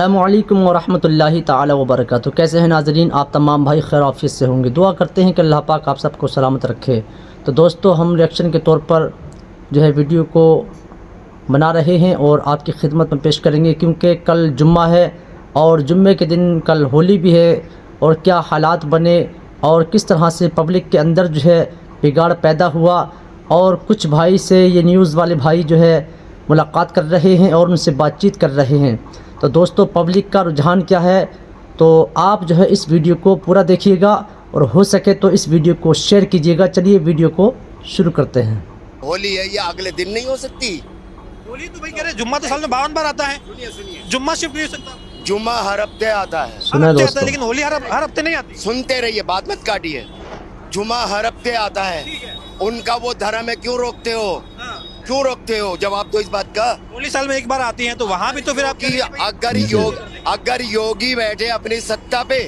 अस्सलामुअलैकुम वरहमतुल्लाहि ताला वबरकातुहू। कैसे हैं नाज़रीन, आप तमाम भाई खैर आफियत से होंगे। दुआ करते हैं कि अल्लाह पाक आप सबको सलामत रखे। तो दोस्तों, हम रिएक्शन के तौर पर जो है वीडियो को बना रहे हैं और आपकी खिदमत में पेश करेंगे, क्योंकि कल जुम्मा है और जुम्मे के दिन कल होली भी है। और क्या हालात बने और किस तरह से पब्लिक के अंदर जो है बिगाड़ पैदा हुआ, और कुछ भाई से ये न्यूज़ वाले भाई जो है मुलाकात कर रहे हैं और उनसे बातचीत कर रहे हैं। तो दोस्तों, पब्लिक का रुझान क्या है, तो आप जो है इस वीडियो को पूरा देखिएगा और हो सके तो इस वीडियो को शेयर कीजिएगा। चलिए वीडियो को शुरू करते हैं। होली है, ये अगले दिन नहीं हो सकती। होली तो भाई कह रहे जुम्मा तो साल में 52 बार आता है। सुनिए जुम्मा शिफ्ट नहीं हो सकता। जुम्मा हर हफ्ते आता है। सुना हर हफ्ते आता दोस्तों, है, लेकिन होली हर हफ्ते नहीं आती। सुनते रहिए, बात मत काटिए। जुम्मा हर हफ्ते आता है। उनका वो धर्म है, क्यों रोकते हो? क्यों रोकते हो? जवाब दो इस बात का। होली साल में एक बार आती है तो वहाँ भी तो फिर आप कि अगर योगी बैठे अपनी सत्ता पे,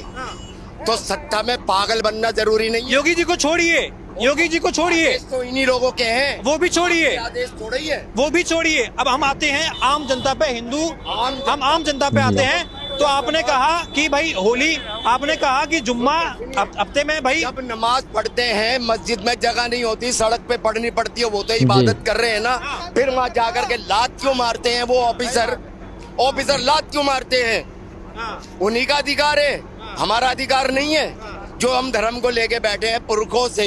तो सत्ता में पागल बनना जरूरी नहीं है। योगी जी को छोड़िए, योगी जी को छोड़िए, आदेश तो इन्हीं लोगों के हैं। वो भी छोड़िए, आदेश थोड़ा ही है। वो भी छोड़िए। अब हम आते हैं आम जनता पे, हम आम जनता पे आते हैं। तो आपने कहा कि भाई होली, आपने कहा कि जुम्मा हफ्ते में भाई जब नमाज पढ़ते हैं मस्जिद में जगह नहीं होती, सड़क पे पढ़नी पड़ती है, वो तो इबादत कर रहे हैं ना। फिर वहाँ जाकर के लात क्यों मारते हैं वो ऑफिसर लात क्यों मारते हैं? उन्हीं का अधिकार है, हमारा अधिकार नहीं है। जो हम धर्म को लेके बैठे हैं पुरखों से,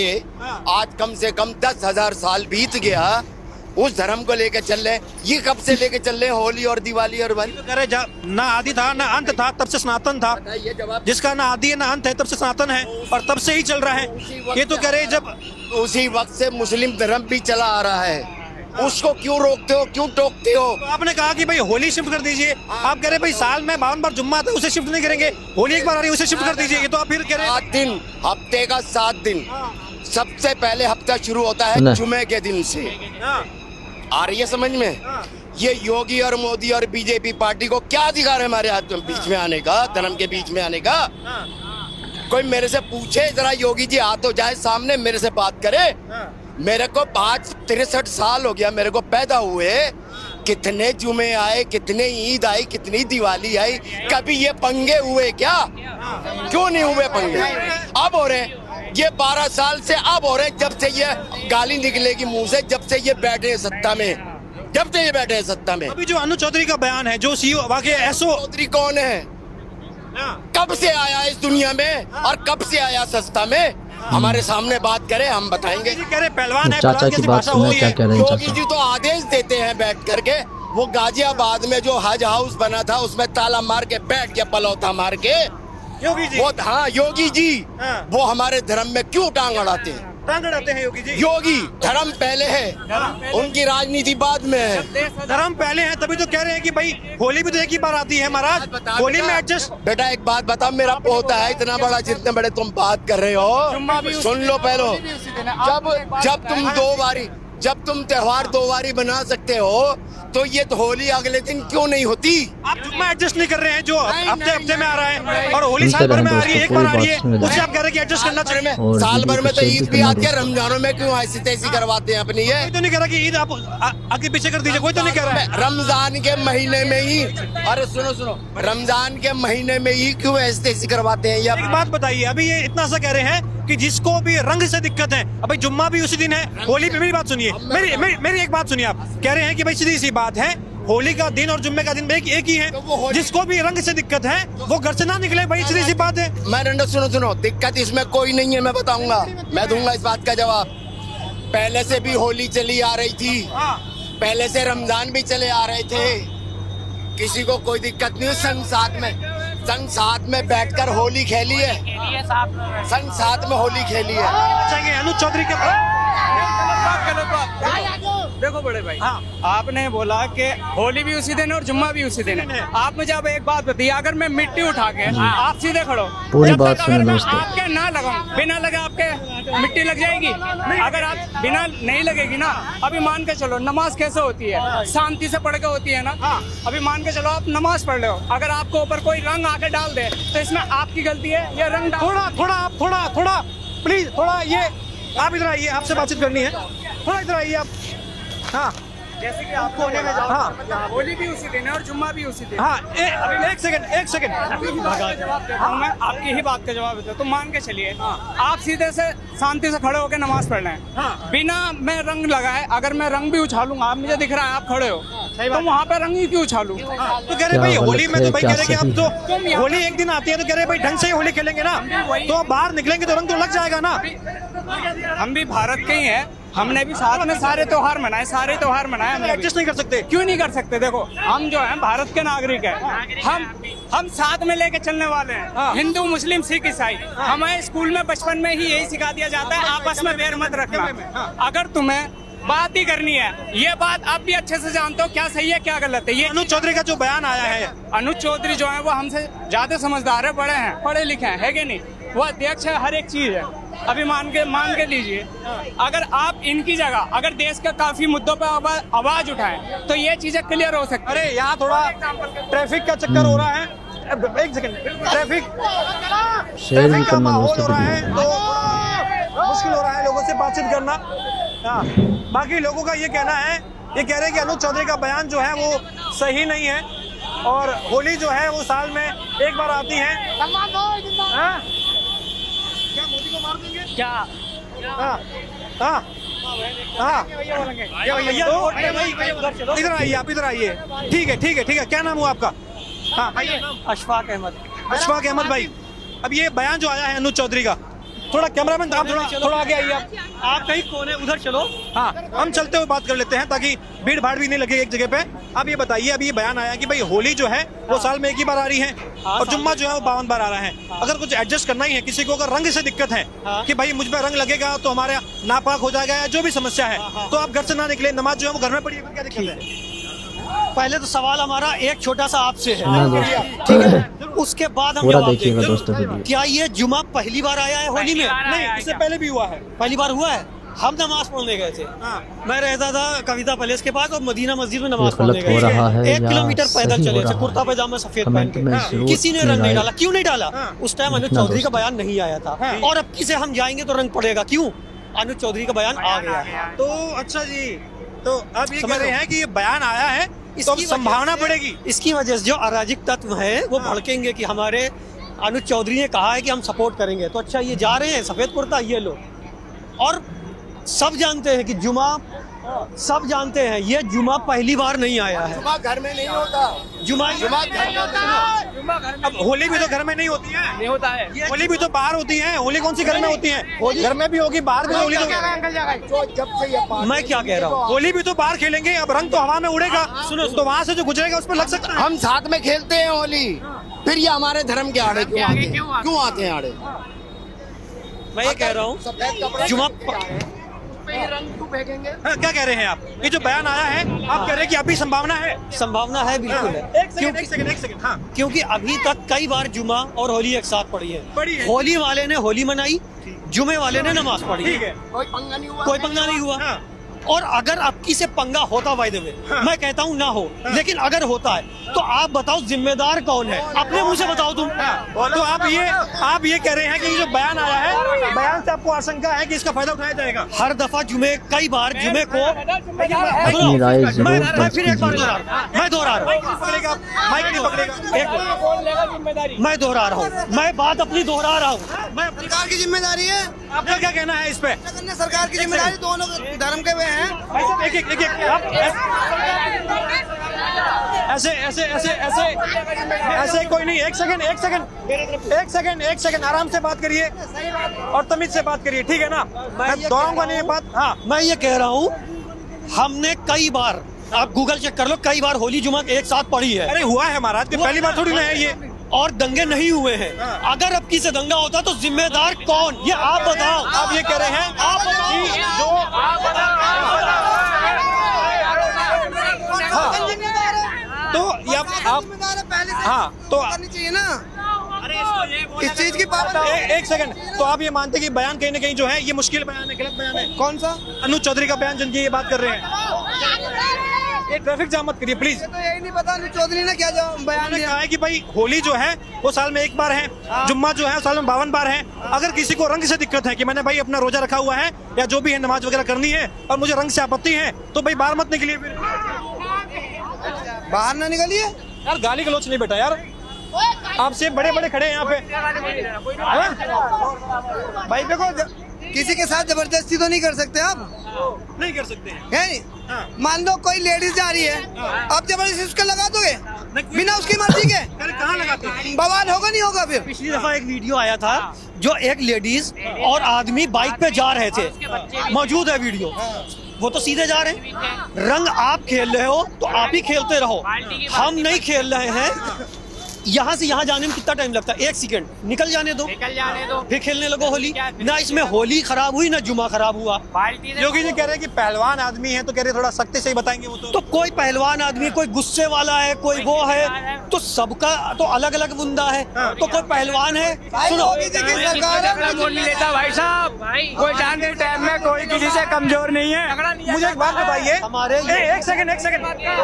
आज कम से कम 10,000 साल बीत गया, उस धर्म को लेके चल रहे। ये कब से लेके चल रहे? होली और दिवाली और तो कह रहे ना आदि था ना अंत था, तब से सनातन था। ये जवाब जिसका ना आदि है ना अंत है, तब से सनातन है और तब से ही चल रहा है। ये तो कह रहे जब उसी वक्त से मुस्लिम धर्म भी चला आ रहा है, उसको क्यों रोकते हो, क्यों टोकते हो? तो आपने कहा कि भाई होली शिफ्ट कर दीजिए। आप कह रहे भाई साल में 52 बार जुम्मा आता है, उसे शिफ्ट नहीं करेंगे। होली एक बार आ रही है, उसे शिफ्ट कर दीजिए। ये तो आप फिर कह रहे 7 दिन, हफ्ते का 7 दिन। सबसे पहले हफ्ता शुरू होता है जुमे के दिन से। हैं। आ रही है समझ में? ये योगी और मोदी और बीजेपी पार्टी को क्या अधिकार है हमारे हाथ में बीच में आने का, धर्म के बीच में आने का? कोई मेरे से पूछे जरा, योगी जी आ तो जाए सामने, मेरे से बात करे। मेरे को 63 साल हो गया मेरे को पैदा हुए। कितने जुमे आए, कितने ईद आई, कितनी दिवाली आई, कभी ये पंगे हुए क्या? क्यों नहीं हुए पंगे? अब हो रहे। ये 12 साल से अब हो रहे, जब से ये गाली निकलेगी मुंह से, जब से ये बैठे हैं सत्ता में, जब से ये बैठे हैं सत्ता में। अभी जो अनु चौधरी का बयान है, जो सीईओ वाकई एसओ चौधरी कौन है? कब से आया इस दुनिया में और कब से आया सस्ता में? हमारे सामने बात करे, हम बताएंगे। कह रहे पहलवान है, चाचा की बात सुना, क्या कह रहे हैं योगी चाचा? जी तो आदेश देते हैं बैठ करके। वो गाजियाबाद में जो हज हाउस बना था, उसमें ताला मार के बैठ गया, पलौता मार के। योगी जी, वो हाँ योगी जी, हाँ। वो हमारे धर्म में क्यों टांग अड़ाते हैं? टांग अड़ाते हैं योगी जी। योगी धर्म पहले है, उनकी राजनीति बाद में है। धर्म पहले है, तभी तो कह रहे हैं कि भाई होली भी तो एक ही बार आती है महाराज, होली में एडजस्ट। बेटा एक बात बता, मेरा पोता है इतना बड़ा, जितने बड़े तुम बात कर रहे हो, सुन लो पहले। जब तुम त्योहार 2 बारी बना सकते हो, तो ये तो होली अगले दिन क्यों नहीं होती? आप जुम्मा एडजस्ट नहीं कर रहे हैं, जो हफ्ते में आ रहा है, और होली साल भर में आ रही है, एक बार आ रही है, उसे आप कह रहे हैं कि एडजस्ट करना चाहिए। और साल भर में तो वीडियो को ईद भी शेयर आती है, करना रमजानों में क्यों ऐसी तैसी करवाते हैं अपनी? ये कोई तो नहीं कह रहा कि ईद आप आगे पीछे कर दीजिए, कोई तो नहीं कह रहा है। रमजान के महीने में ही, अरे सुनो, रमजान के महीने में ही क्यों ऐसी तैसी करवाते हैं? एक बात बताइए, अभी ये इतना सा कह रहे हैं कि जिसको भी रंग से दिक्कत है, अभी जुम्मा भी उसी दिन है, होली पे। मेरी बात सुनिए, मेरी एक बात सुनिए। आप कह रहे हैं कि भाई सीधी सी बात है, होली का दिन और जुम्मे का दिन एक ही है। जिसको भी रंग से दिक्कत है वो घर से ना निकले, भाई सीधी सी बात है। मैं सुनो, दिक्कत इसमें कोई नहीं है, मैं बताऊंगा, मैं दूंगा इस बात का जवाब। पहले से भी होली चली आ रही थी, पहले से रमजान भी चले आ रहे थे, किसी को कोई दिक्कत नहीं। संग साथ में बैठकर होली खेली है, संग साथ में होली खेली है। चाहिए अनुज चौधरी के देखो बड़े भाई, हाँ। आपने बोला कि होली भी उसी दिन है और जुम्मा भी उसी दिन है। आप मुझे अब एक बात बताइए, अगर मैं मिट्टी उठा के आप सीधे खड़ो, पूरी जब बात तक सुनो अगर मैं दोस्तों। आपके ना लगाऊं, बिना लगे आपके मिट्टी लग जाएगी? अगर आप बिना नहीं लगेगी ना, अभी मान के चलो नमाज कैसे होती है, शांति से पढ़ के होती है ना। अभी मान के चलो आप नमाज पढ़ रहे हो, अगर आपको ऊपर कोई रंग आके डाल दे तो इसमें आपकी गलती है या रंग थोड़ा प्लीज, थोड़ा ये आप इधर आइए, आपसे बातचीत करनी है। थोड़ा इधर आइए आप। हाँ, जैसे कि आप कोने में जाओ। हाँ, होली भी उसी दिन है और जुम्मा भी उसी दिन है। हाँ, एक सेकंड आपकी ही बात का जवाब देता हूँ मैं, आपकी ही बात का जवाब देता हूँ। तो मान के चलिए आप सीधे से शांति से खड़े होकर नमाज पढ़ रहे हैं, बिना मैं रंग लगाए। अगर मैं रंग भी उछालूंगा, आप मुझे दिख रहा है आप खड़े हो, तो वहाँ पे रंग ही क्यों उछालूं? तो कह रहे भाई होली में तो भाई कह रहे कि अब तो होली एक दिन आती है तो कह रहे भाई ढंग से ही होली खेलेंगे ना, तो अब बाहर निकलेंगे तो रंग तो लग जाएगा ना। हम भी भारत के ही हैं, हमने भी साथ में सारे त्योहार मनाए, हमने भी। एडजस्ट नहीं कर सकते? क्यों नहीं कर सकते? देखो हम जो हैं भारत के नागरिक हैं, हम साथ में लेके चलने वाले हैं। हिंदू मुस्लिम सिख ईसाई, हमें स्कूल में बचपन में ही यही सिखा दिया जाता है, आपस में बैर मत रखना। अगर तुम्हें बात ही करनी है, ये बात आप भी अच्छे से जानते हो क्या सही है क्या गलत है। ये अनुज चौधरी का जो बयान आया है, अनुज चौधरी जो है वो हमसे ज्यादा समझदार है, बड़े हैं, पढ़े लिखे हैं, है कि नहीं? वो अध्यक्ष है, हर एक चीज है। अभी मान के लीजिए, अगर आप इनकी जगह अगर देश के काफी मुद्दों पर आवाज उठाएं तो ये चीजें क्लियर हो सकती है। अरे यहाँ थोड़ा ट्रैफिक का चक्कर हो रहा है, एक सेकंड, ट्रैफिक का माहौल हो रहा है तो मुश्किल हो रहा है लोगों से बातचीत करना। हाँ, बाकी लोगों का ये कहना है, ये कह रहे हैं कि अनुज चौधरी का बयान जो है वो सही नहीं है और होली जो है वो साल में एक बार आती है। हाँ? क्या मोदी को मार देंगे क्या? हाँ हाँ हाँ, इधर आइए, आप इधर आइए। ठीक है, क्या नाम हुआ आपका? हाँ, अशफाक अहमद। अशफाक अहमद भाई, अब ये बयान जो आया है अनुज चौधरी का, थोड़ा कैमरामैन आप थोड़ा आगे आइए। आप कहीं कोने उधर चलो। हाँ, हम चलते हुए बात कर लेते हैं ताकि भीड़ भाड़ भी नहीं लगे एक जगह पे। आप ये बताइए, अभी ये बयान आया कि भाई होली जो है वो साल में एक ही बार आ रही है और जुम्मा जो है वो 52 बार आ रहा है। अगर कुछ एडजस्ट करना ही है, किसी को अगर रंग से दिक्कत है कि भाई मुझ पर रंग लगेगा तो हमारे नापाक हो जाएगा या जो भी समस्या है, तो आप घर से ना निकले, नमाज जो है वो घर में पढ़िए, क्या दिक्कत है? पहले तो सवाल हमारा एक छोटा सा आपसे है, हाँ दोस्तों, ठीक है? उसके बाद हम पूरा जवाब देखिएगा देंगे। दोस्तों वीडियो। क्या ये जुमा पहली बार आया है होली में? नहीं, इससे पहले भी हुआ है। पहली बार हुआ है। हम नमाज पढ़ने गए थे, मैं रहता था कविता पैलेस के पास और मदीना मस्जिद में नमाज पढ़ने गलत हो गए रहा है थे। 1 या किलोमीटर पैदल सही हो चले थे, रहा कुर्ता है? पैजामा सफेद कमेंट पहन में के। जरूर किसी ने अपनी रंग नहीं राय डाला। क्यों नहीं डाला? उस टाइम अनुज लिखना चौधरी का दोस्तों। बयान नहीं आया था और अब किसे हम जाएंगे तो रंग पड़ेगा। क्यों? अनुज चौधरी का बयान आ गया है। तो अच्छा जी, तो अब ये कह समझ रहे लो। हैं कि ये बयान आया है तो अब इसकी संभावना वजह से- पड़ेगी। इसकी वजह से जो अराजक तत्व है वो भड़केंगे कि हमारे अनुज चौधरी ने कहा है कि हम सपोर्ट करेंगे। तो अच्छा, ये जा रहे हैं सफेद कुर्ता, ये लो। और सब जानते हैं कि जुमा, सब जानते हैं ये जुमा पहली बार नहीं आया है। जुमा घर में नहीं होता, जुमा जुमा घर में होता है। अब होली भी तो घर में नहीं होती है, नहीं होता है। होली भी तो बाहर होती है। होली कौन सी घर में होती है? घर में भी होगी, बाहर भी होली। जो जब से ये बात मैं क्या कह रहा हूँ, होली भी तो बाहर खेलेंगे, अब रंग तो हवा में उड़ेगा, सुनो तो वहाँ से जो गुजरेगा उस पर लग सकता है। हम साथ में खेलते हैं होली, फिर ये हमारे धर्म के आड़े क्यों आते हैं आड़े? मैं ये कह रहा हूँ सफेद कपड़े जुमा पे ये रंग क्यों फेंकेंगे? हाँ, क्या कह रहे हैं आप? ये जो बयान आया है, आप कह रहे हैं कि अभी संभावना है? संभावना है, बिल्कुल है। एक सेकंड, हाँ। क्योंकि अभी तक कई बार जुमा और होली एक साथ पड़ी पड़ी है। है। होली वाले ने होली मनाई, जुमे वाले ने नमाज पढ़ी ठीक है, कोई पंगा नहीं हुआ, कोई पंगा नहीं हुआ। हाँ। और अगर आपकी से पंगा होता बाय द वे, मैं कहता हूँ ना हो, लेकिन अगर होता है तो आप बताओ जिम्मेदार कौन है? अपने मुंह से बताओ तुम। तो आप ये कह रहे हैं कि ये जो बयान आया है, बयान से आपको आशंका है कि इसका फायदा उठाया जाएगा? हर दफा कई बार जुमे को अपनी राय जरूर मैं फिर एक बार दर्ज दोहरा रहा हूँ, माइक नहीं पकड़ेगा। मैं दोहरा रहा हूँ, मैं बात अपनी दोहरा रहा हूँ। मैं सरकार की जिम्मेदारी है। आपका क्या कहना है इस पे? सरकार की जिम्मेदारी, दोनों धर्म के वे हैं। एक आप ऐसे कोई नहीं। एक सेकंड आराम से बात करिए और तमीज से बात करिए, ठीक है ना? मैं दोहराऊंगा नहीं ये बात। हाँ, मैं ये कह रहा हूँ, हमने कई बार, आप गूगल चेक कर लो, कई बार होली जुमा एक साथ पड़ी है अरे हुआ है महाराज, कि पहली बार थोड़ी ना है ये। और दंगे नहीं हुए हैं। अगर अब किसी दंगा होता तो जिम्मेदार कौन, ये आप बताओ। आप ये कह रहे हैं कि जो तो ये आप पहले से हाँ, तो करनी चाहिए ना इस चीज की पाबंदी। एक सेकंड, तो आप ये मानते हैं कि बयान कहीं ना कहीं जो है ये मुश्किल बयान है, गलत बयान है? कौन सा? अनुज चौधरी का बयान जिनकी ये बात कर रहे हैं, ये ट्रैफिक जाम मत करिए प्लीज। तो यही नहीं पता चौधरी ने क्या बयान उन्होंने दिया। कहा है कि भाई होली जो है वो साल में एक बार है, जुम्मा जो है साल में 52 बार है। अगर किसी को रंग से दिक्कत है कि मैंने भाई अपना रोजा रखा हुआ है या जो भी है नमाज वगैरह करनी है और मुझे रंग से आपत्ति है तो भाई बाहर मत निकलिए। फिर बाहर ना निकलिए यार गाली गलौच नहीं बेटा यार, आपसे बड़े बड़े खड़े हैं यहाँ पे। भाई देखो किसी के साथ जबरदस्ती तो नहीं कर सकते आप, नहीं कर सकते हैं। है नहीं। मान लो कोई लेडीज जा रही है, आप जबरदस्ती उसका लगा दोगे बिना उसकी मर्जी के? कहाँ लगाते हैं? बवाल होगा नहीं होगा फिर? पिछली दफा एक वीडियो आया था जो एक लेडीज और आदमी बाइक पे जा रहे थे, मौजूद है वीडियो। वो तो सीधे जा रहे हैं। रंग आप खेल रहे हो तो आप ही खेलते रहो, हम नहीं खेल रहे हैं। यहाँ से यहाँ जाने में कितना टाइम लगता है? 1 सेकंड, निकल जाने दो फिर खेलने लगो होली। ना इसमें होली खराब हुई ना जुमा खराब हुआ। योगी जी कह रहे हैं कि पहलवान आदमी है तो कह रहे थोड़ा सख्ती से ही बताएंगे वो तो कोई पहलवान आदमी, कोई गुस्से वाला है, कोई वो है, तो सबका तो अलग अलग मुद्दा है। तो कोई पहलवान है, सुनो योगी जी की सरकार है। नहीं लेता भाई साहब, कोई जान के टाइम में कोई किसी से कमजोर नहीं है। मुझे एक बात बताइए, हमारे एक सेकंड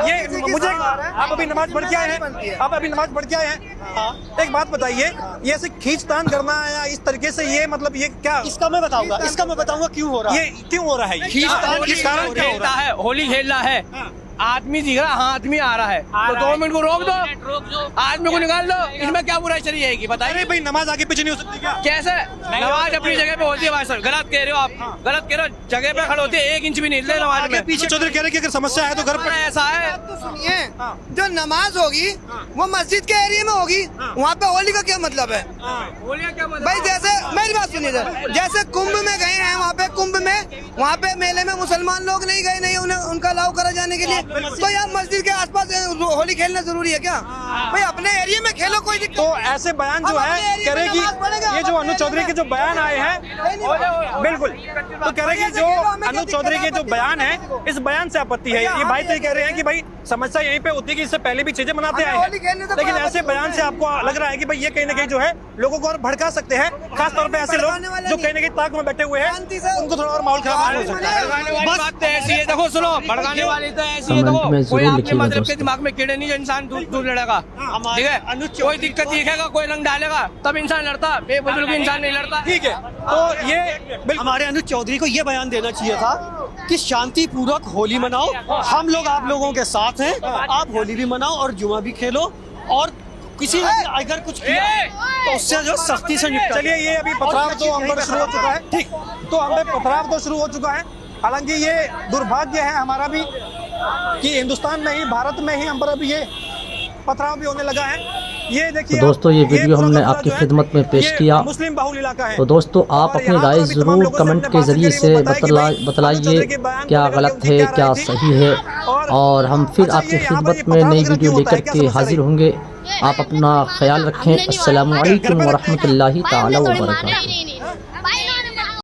ये मुझे, आप अभी नमाज पढ़ के आए हैं, आप अभी नमाज पढ़ के आए हैं। एक बात बताइए, ये ऐसे खींचतान करना है या इस तरीके से, ये मतलब ये क्या? इसका मैं बताऊंगा क्यों हो रहा है। ये क्यों हो रहा है? खींचतान किस कारण क्या हो रहा है? होली खेल रहा है, आदमी दिख रहा, हाँ आदमी आ रहा है तो 2 मिनट को रोक दो, आदमी को निकाल दो, इसमें क्या बुराई चली जाएगी बताइए? अरे भाई नमाज आगे पीछे नहीं हो सकती क्या? कैसे? नमाज अपनी जगह पे होती है भाई साहब, गलत कह रहे हो आप, गलत कह रहे हो। जगह पे खड़े होते हैं, 1 इंच भी नहीं हिलते नमाज में। पीछे चौधरी कह रहे हैं कि अगर समस्या है तो घर पर ऐसा है, तो सुनिए, जो नमाज होगी वो मस्जिद के एरिया में होगी, वहाँ पे होली का क्या मतलब है? होली का क्या मतलब? भाई जैसे मेरी बात सुनिए सर, जैसे कुंभ में गए हैं, वहाँ पे कुंभ में, वहाँ पे मेले में मुसलमान लोग नहीं गए, नहीं उन्हें उनका अलाउ करा जाने के लिए, तो यार मस्जिद के आसपास होली खेलना जरूरी है क्या? भाई अपने एरिया में खेलो, कोई दिक्कत। तो ऐसे बयान जो है कह रहे कि ये जो अनुज चौधरी के जो बयान आए हैं, बिल्कुल, तो कह रहे कि जो अनुज चौधरी के जो बयान है, इस बयान से आपत्ति है। ये भाई तो ये कह रहे हैं कि भाई समस्या यहीं पे होती है कि इससे पहले भी चीजें मनाते आए हैं, लेकिन ऐसे बयान से आपको लग रहा है कि भाई ये कहीं ना कहीं जो है लोगों को और भड़का सकते हैं, खास तौर पे ऐसे लोग जो कहीं ना कहीं ताक में बैठे हुए हैं, उनको थोड़ा और माहौल खराब हो सकता है। बात तो ऐसी है, देखो सुनो, भड़काने वाली तो ऐसी है, कमेंट में देखो कोई जरूर आपके लिखिएगा मतलब के दोस्तों। दिमाग में कीड़े नहीं जो इंसान दूर लड़ेगा, ठीक है? कोई दिक्कत दिखेगा, कोई रंग डालेगा तब इंसान लड़ता, बेबुजुर्ग इंसान नहीं लड़ता। ठीक है, तो ये बिल्कुल हमारे अनुज चौधरी को ये बयान देना चाहिए था कि शांतिपूर्वक होली मनाओ, हम लोग आप लोगों के साथ हैं, आप होली भी मनाओ और जुमा भी खेलो, और किसी ने अगर कुछ किया तो उससे जो सख्ती से निपटा। चलिए, ये अभी पथराव तो हम पर शुरू हो चुका है, ठीक, तो हम पे पथराव तो शुरू हो चुका है। हालांकि ये दुर्भाग्य है हमारा भी कि हिंदुस्तान में ही, भारत में ही हम पर अभी ये पथराव भी होने लगा है। ये देखिए तो दोस्तों, ये वीडियो पूरा हमने का पूरा आपकी जो है, खिदमत में पेश ये किया। मुस्लिम बाहुल इलाका है। तो दोस्तों, आप और अपनी यहाँ राय पर अभी तमाम ज़रूर लोगों से कमेंट हमने के बात ज़रिए करी, से वो बताया कि भाई बतलाइए चौधरी के बयान क्या को लेकर गलत उनकी है, क्या क्या राय थी। सही है, और हम फिर अच्छा, आपकी ये यहाँ पर खिदमत ये में पथराव नई वगैरह वीडियो क्यों होता है? लेकर क्या के समस्या हाजिर रही? होंगे। आप अपना ख्याल रखें। अस्सलामु अलैकुम व रहमतुल्लाहि ताला व बरकातुहू। नहीं